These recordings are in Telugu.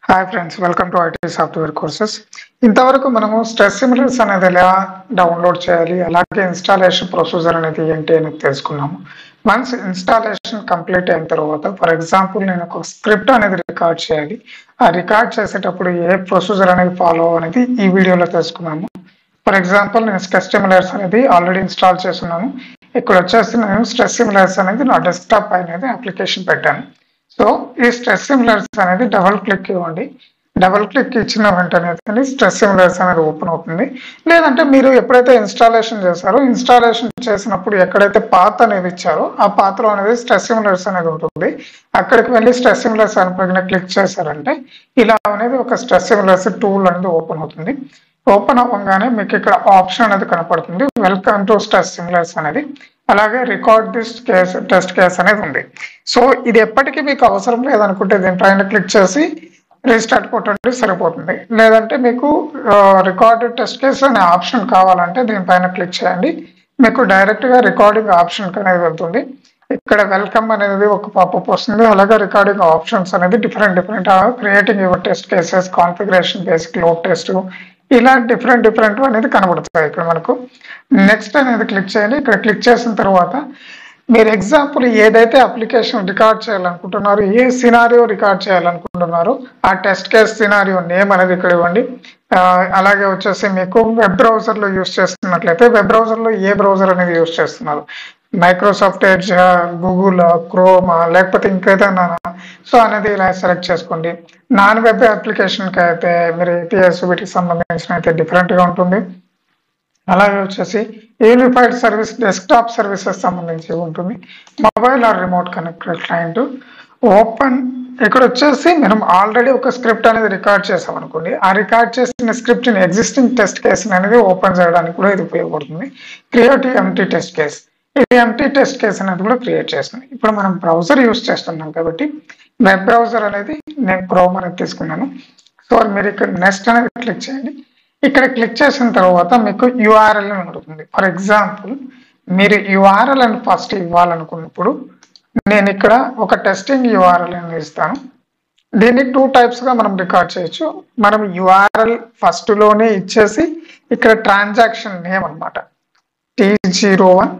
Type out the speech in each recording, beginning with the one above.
Hi friends, welcome to IT software courses. ఇంతవరకు మనము స్ట్రెస్ సిమ్యులేటర్స్ అనేది ఎలా డౌన్లోడ్ చేయాలి, అలాగే ఇన్స్టాలేషన్ ప్రొసీజర్ అనేది ఏంటి అనేది తెలుసుకున్నాము. వన్స్ ఇన్స్టాలేషన్ కంప్లీట్ అయిన తర్వాత, ఫర్ ఎగ్జాంపుల్ నేను ఒక స్క్రిప్ట్ అనేది రికార్డ్ చేయాలి. ఆ రికార్డ్ చేసేటప్పుడు ఏ ప్రొసీజర్ అనేది ఫాలో అనేది ఈ వీడియోలో తెలుసుకున్నాము. ఫర్ ఎగ్జాంపుల్ నేను స్ట్రెస్ సిమ్యులేటర్స్ అనేది ఆల్రెడీ ఇన్స్టాల్ చేస్తున్నాను. ఇక్కడ వచ్చేసి నేను స్ట్రెస్ సిమ్యులేటర్స్ అనేది నా డెస్క్టాప్ అనేది అప్లికేషన్ పెట్టాను. సో ఈ స్ట్రెస్ సిమ్యులేటర్స్ అనేది డబుల్ క్లిక్ ఇవ్వండి. డబుల్ క్లిక్ ఇచ్చిన వెంటనే స్ట్రెస్ సిమ్యులేటర్స్ అనేది ఓపెన్ అవుతుంది. లేదంటే మీరు ఎప్పుడైతే ఇన్స్టాలేషన్ చేస్తారో ఇన్స్టాలేషన్ చేసినప్పుడు ఎక్కడైతే పాత్ అనేది ఇచ్చారో ఆ పాత్ర అనేది స్ట్రెస్ సిమ్యులేటర్స్ అనేది ఉంటుంది. అక్కడికి వెళ్ళి స్ట్రెస్ సిమ్యులేటర్స్ అని క్లిక్ చేశారంటే ఇలా అనేది ఒక స్ట్రెస్ సిమ్యులేటర్స్ టూల్ అనేది ఓపెన్ అవుతుంది. ఓపెన్ అవ్వగానే మీకు ఇక్కడ ఆప్షన్ అనేది కనపడుతుంది, వెల్కమ్ టు స్ట్రెస్ సిమ్యులేటర్స్ అనేది. అలాగే record this case test case అనేది ఉంది. సో ఇది ఎప్పటికీ మీకు అవసరం లేదనుకుంటే దీనిపైన క్లిక్ చేసి రీస్టార్ట్ కొట్టండి, సరిపోతుంది. లేదంటే మీకు రికార్డెడ్ టెస్ట్ కేస్ అనే ఆప్షన్ కావాలంటే దీనిపైన క్లిక్ చేయండి. మీకు డైరెక్ట్గా రికార్డింగ్ ఆప్షన్ అనేది వెళ్తుంది. ఇక్కడ వెల్కమ్ అనేది ఒక పాపప్ వస్తుంది. అలాగే రికార్డింగ్ ఆప్షన్స్ అనేది different creating your test cases, configuration, basic load test, ఇలా డిఫరెంట్ అనేది కనబడుతాయి. ఇక్కడ మనకు నెక్స్ట్ అనేది క్లిక్ చేయండి. ఇక్కడ క్లిక్ చేసిన తర్వాత మీరు ఎగ్జాంపుల్ ఏదైతే అప్లికేషన్ రికార్డ్ చేయాలనుకుంటున్నారో, ఏ సినారియో రికార్డ్ చేయాలనుకుంటున్నారో ఆ టెస్ట్ కేస్ సినారియో నేమ్ అనేది ఇక్కడ ఇవ్వండి. అలాగే వచ్చేసి మీకు వెబ్ బ్రౌజర్లో యూస్ చేస్తున్నట్లయితే వెబ్ బ్రౌజర్లో ఏ బ్రౌజర్ అనేది యూస్ చేస్తున్నారు, మైక్రోసాఫ్ట్ ఎడ్జ్, గూగుల్ క్రోమ్, లేకపోతే ఇంకేదైనా సో అనేది ఇలా సెలెక్ట్ చేసుకోండి. నాన్ వెబ్ అప్లికేషన్కి అయితే మీరు ఏపీఎస్ వీటికి సంబంధించిన అయితే డిఫరెంట్గా ఉంటుంది. అలాగే వచ్చేసి యూనిఫైడ్ సర్వీస్ డెస్క్టాప్ సర్వీసెస్ సంబంధించి ఉంటుంది. Mobile are remote connected client open. ఇక్కడ వచ్చేసి మనం ఆల్రెడీ ఒక స్క్రిప్ట్ అనేది రికార్డ్ చేసాం అనుకోండి, ఆ రికార్డ్ చేసిన స్క్రిప్ట్ ఎగ్జిస్టింగ్ టెస్ట్ కేస్ అనేది ఓపెన్ చేయడానికి కూడా ఇది ఉపయోగపడుతుంది. క్రియేట్ ఎంటీ టెస్ట్ కేస్, ఇది ఎంటీ టెస్ట్ కేస్ అనేది కూడా క్రియేట్ చేస్తుంది. ఇప్పుడు మనం బ్రౌజర్ యూస్ చేస్తున్నాం కాబట్టి వెబ్ బ్రౌజర్ అనేది నేను క్రోమ్ అనేది తీసుకున్నాను. సో మీరు ఇక్కడ నెక్స్ట్ అనేది క్లిక్ చేయండి. ఇక్కడ క్లిక్ చేసిన తర్వాత మీకు యూఆర్ఎల్ అని ఉంటుంది. ఫర్ ఎగ్జాంపుల్ మీరు యూఆర్ఎల్ అని ఫస్ట్ ఇవ్వాలనుకున్నప్పుడు నేను ఇక్కడ ఒక టెస్టింగ్ యూఆర్ఎల్ అని ఇస్తాను. దీన్ని 2 టైప్స్గా మనం రికార్డ్ చేయొచ్చు. మనం యూఆర్ఎల్ ఫస్ట్లోనే ఇచ్చేసి ఇక్కడ ట్రాన్సాక్షన్ నేమ్ అనమాట T01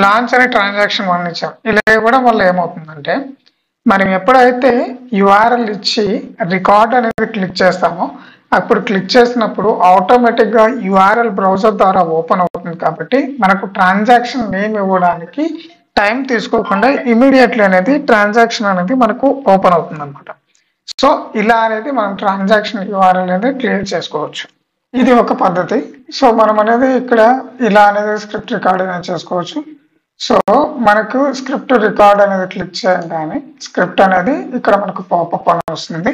లాంచ్ అనే ట్రాన్సాక్షన్ 1 ఇచ్చాం. ఇలా ఇవ్వడం వల్ల ఏమవుతుందంటే మనం ఎప్పుడైతే యూఆర్ఎల్ ఇచ్చి రికార్డ్ అనేది క్లిక్ చేస్తామో అప్పుడు క్లిక్ చేసినప్పుడు ఆటోమేటిక్గా యూఆర్ఎల్ బ్రౌజర్ ద్వారా ఓపెన్ అవుతుంది. కాబట్టి మనకు ట్రాన్సాక్షన్ నేమ్ ఇవ్వడానికి టైం తీసుకోకుండా ఇమీడియట్లీ అనేది ట్రాన్సాక్షన్ అనేది మనకు ఓపెన్ అవుతుంది అనమాట. సో ఇలా అనేది మనం ట్రాన్సాక్షన్ యూఆర్ఎల్ అనేది క్లియర్ చేసుకోవచ్చు. ఇది ఒక పద్ధతి. సో మనం అనేది ఇక్కడ ఇలా అనేది స్క్రిప్ట్ రికార్డ్ అనేది చేసుకోవచ్చు. సో మనకు స్క్రిప్ట్ రికార్డ్ అనేది క్లిక్ చేయగానే స్క్రిప్ట్ అనేది ఇక్కడ మనకు పాపప్ అని వస్తుంది.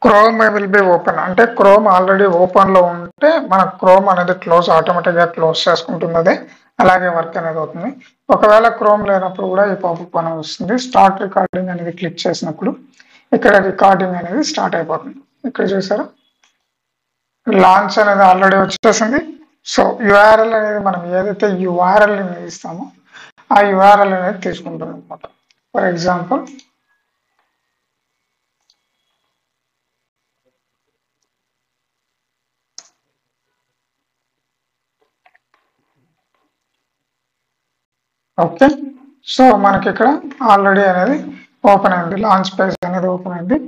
క్రోమ్ విల్ బి ఓపెన్ అంటే క్రోమ్ ఆల్రెడీ ఓపెన్ లో ఉంటే మన క్రోమ్ అనేది ఆటోమేటిక్ గా క్లోజ్ చేసుకుంటుంది. అదే అలాగే వర్క్ అనేది అవుతుంది. ఒకవేళ క్రోమ్ లేనప్పుడు కూడా ఈ పాపప్ అనేది వస్తుంది. స్టార్ట్ రికార్డింగ్ అనేది క్లిక్ చేసినప్పుడు ఇక్కడ రికార్డింగ్ అనేది స్టార్ట్ అయిపోతుంది. ఇక్కడ చూసారా లాంచ్ అనేది ఆల్రెడీ వచ్చేసింది. సో యూఆర్ఎల్ అనేది మనం ఏదైతే యూఆర్ఎల్ ఇస్తామో ఆ యూఆర్ఎల్ అనేది తీసుకుంటాం అనమాట. For example okay. సో మనకి ఇక్కడ ఆల్రెడీ అనేది ఓపెన్ అయింది, లాంచ్ పేజ్ అనేది ఓపెన్ అయింది.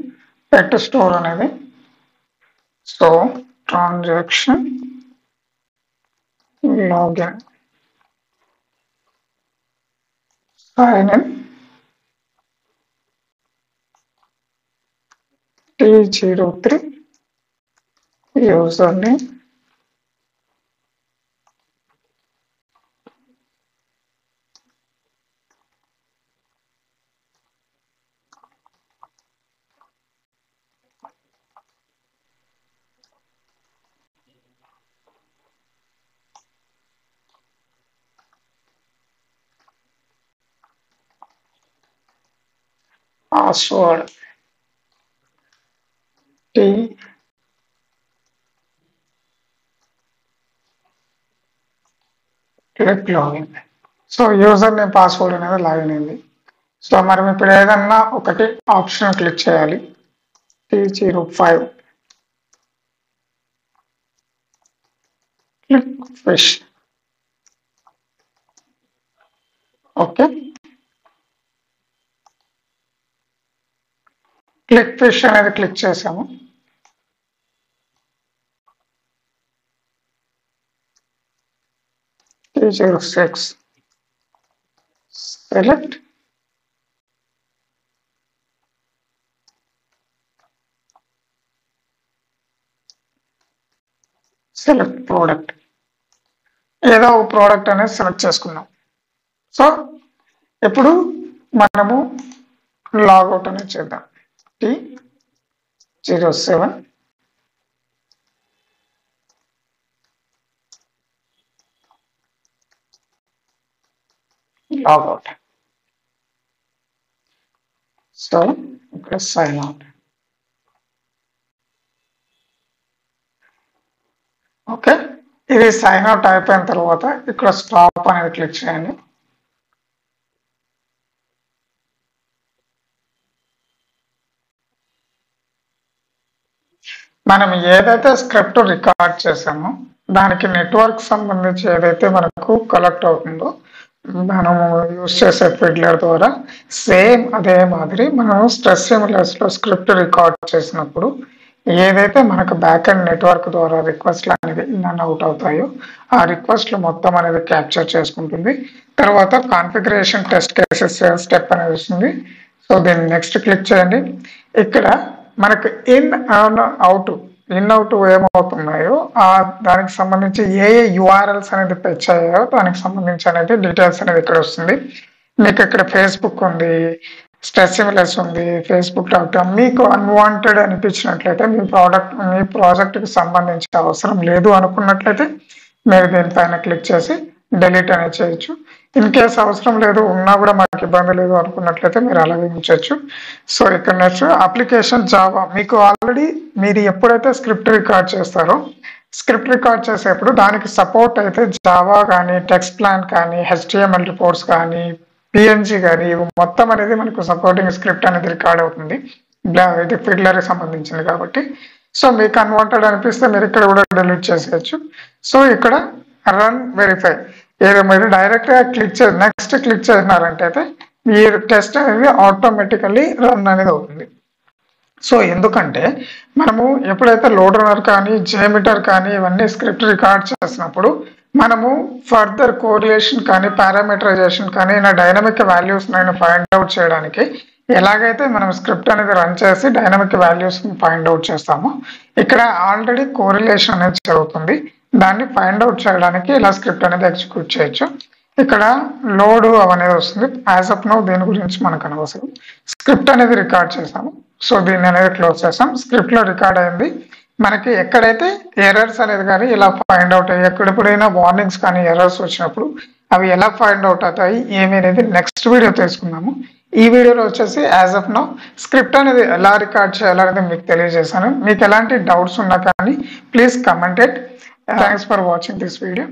పెట్ స్టోర్ అనేది, so transaction login sign in T03 user name, password T click login. So user name password అనేది లాగిన్ అయింది. సో మనం ఇప్పుడు ఏదన్నా ఒకటి ఆప్షన్ క్లిక్ చేయాలి. T05 click fish. Okay, click fish అనేది క్లిక్ చేసాము. T06 select product. ఏదో ఒక ప్రోడక్ట్ అనేది సెలెక్ట్ చేసుకున్నాం. సో ఇప్పుడు మనము లాగౌట్ అనేది చేద్దాం. T07 logout. సో ఇక్కడ సైన్ అవుట్. ఓకే, ఇది సైన్ అవుట్ అయిపోయిన తర్వాత ఇక్కడ స్టాప్ అనేది క్లిక్ చేయండి. మనం ఏదైతే స్క్రిప్ట్ రికార్డ్ చేసామో దానికి నెట్వర్క్ సంబంధించి ఏదైతే మనకు కలెక్ట్ అవుతుందో మనము యూజ్ చేసే ఫిడ్లర్ ద్వారా సేమ్ అదే మాదిరి మనం స్ట్రెస్ సిమ్యులర్స్ లో స్క్రిప్ట్ రికార్డ్ చేసినప్పుడు ఏదైతే మనకు బ్యాక్ అండ్ నెట్వర్క్ ద్వారా రిక్వెస్ట్లు అనేది ఇన్ అండ్ అవుట్ అవుతాయో ఆ రిక్వెస్ట్లు మొత్తం అనేది క్యాప్చర్ చేసుకుంటుంది. తర్వాత కాన్ఫిగరేషన్ టెస్ట్ కేసెస్ స్టెప్ అనేది వస్తుంది. సో దీన్ని నెక్స్ట్ క్లిక్ చేయండి. ఇక్కడ మనకు ఇన్ అవుట్ ఏమవుతున్నాయో ఆ దానికి సంబంధించి ఏ యుఆర్ఎల్స్ అనేది ఫెచ్ అయ్యాయో దానికి సంబంధించి అనేది డీటెయిల్స్ అనేది ఇక్కడ వస్తుంది. మీకు ఇక్కడ ఫేస్బుక్ ఉంది, స్ట్రెస్ సిమ్యులర్స్ ఉంది, facebook.com. మీకు అన్వాంటెడ్ అనిపించినట్లయితే మీ ప్రాజెక్ట్కి సంబంధించి అవసరం లేదు అనుకున్నట్లయితే మీరు దీనిపైన క్లిక్ చేసి డిలీట్ అనేది చేయొచ్చు. ఇన్ కేస్ అవసరం లేదు ఉన్నా కూడా మాకు ఇబ్బంది లేదు అనుకున్నట్లయితే మీరు అలాగే ఉంచవచ్చు. సో ఇక్కడ నెక్స్ట్ అప్లికేషన్ జావా. మీకు ఆల్రెడీ మీరు ఎప్పుడైతే స్క్రిప్ట్ రికార్డ్ చేస్తారో స్క్రిప్ట్ రికార్డ్ చేసేప్పుడు దానికి సపోర్ట్ అయితే జావా కానీ టెక్స్ట్ ప్లాన్ కానీ HTML రిపోర్ట్స్ కానీ PNG కానీ ఇవి మొత్తం అనేది మనకు సపోర్టింగ్ స్క్రిప్ట్ అనేది రికార్డ్ అవుతుంది. ఇది ఫిడ్లర్కి సంబంధించింది కాబట్టి. సో మీకు అన్వాంటెడ్ అనిపిస్తే మీరు ఇక్కడ కూడా డిలీట్ చేసేయచ్చు. సో ఇక్కడ రన్ వెరిఫై ఏదో మీరు డైరెక్ట్గా నెక్స్ట్ క్లిక్ చేసినారంటే అయితే ఈ టెస్ట్ అనేది ఆటోమేటికల్లీ రన్ అనేది అవుతుంది. సో ఎందుకంటే మనము ఎప్పుడైతే లోడ్ రన్నర్ కానీ జేమీటర్ కానీ ఇవన్నీ స్క్రిప్ట్ రికార్డ్ చేసినప్పుడు మనము ఫర్దర్ కోరిలేషన్ కానీ పారామీటరైజేషన్ కానీ డైనమిక్ వాల్యూస్ ఫైండ్ అవుట్ చేయడానికి ఎలాగైతే మనం స్క్రిప్ట్ అనేది రన్ చేసి డైనమిక్ వాల్యూస్ ఫైండ్ అవుట్ చేస్తామో ఇక్కడ ఆల్రెడీ కోరిలేషన్ అనేది జరుగుతుంది. దాన్ని ఫైండ్ అవుట్ చేయడానికి ఇలా స్క్రిప్ట్ అనేది ఎగ్జిక్యూట్ చేయొచ్చు. ఇక్కడ లోడ్ అనేది వస్తుంది. యాజ్ ఆఫ్ నౌ దీని గురించి మనకు అనవసరం. స్క్రిప్ట్ అనేది రికార్డ్ చేసాము. సో దీన్ని అనేది క్లోజ్ చేసాం. స్క్రిప్ట్ లో రికార్డ్ అయింది. మనకి ఎక్కడైతే ఎర్రర్స్ అనేది కానీ ఇలా ఫైండ్ అవుట్ అయ్యి ఎక్కడెప్పుడైనా వార్నింగ్స్ కానీ ఎర్రర్స్ వచ్చినప్పుడు అవి ఎలా ఫైండ్ అవుట్ అవుతాయి ఏమి అనేది నెక్స్ట్ వీడియో తెలుసుకుందాము. ఈ వీడియోలో వచ్చేసి యాజ్ ఆఫ్ నౌ స్క్రిప్ట్ అనేది ఎలా రికార్డ్ చేయాలనేది మీకు తెలియజేశాను. మీకు ఎలాంటి డౌట్స్ ఉన్నా కానీ please comment it. Thanks for watching this video.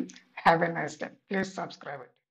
Have a nice day. Please subscribe it.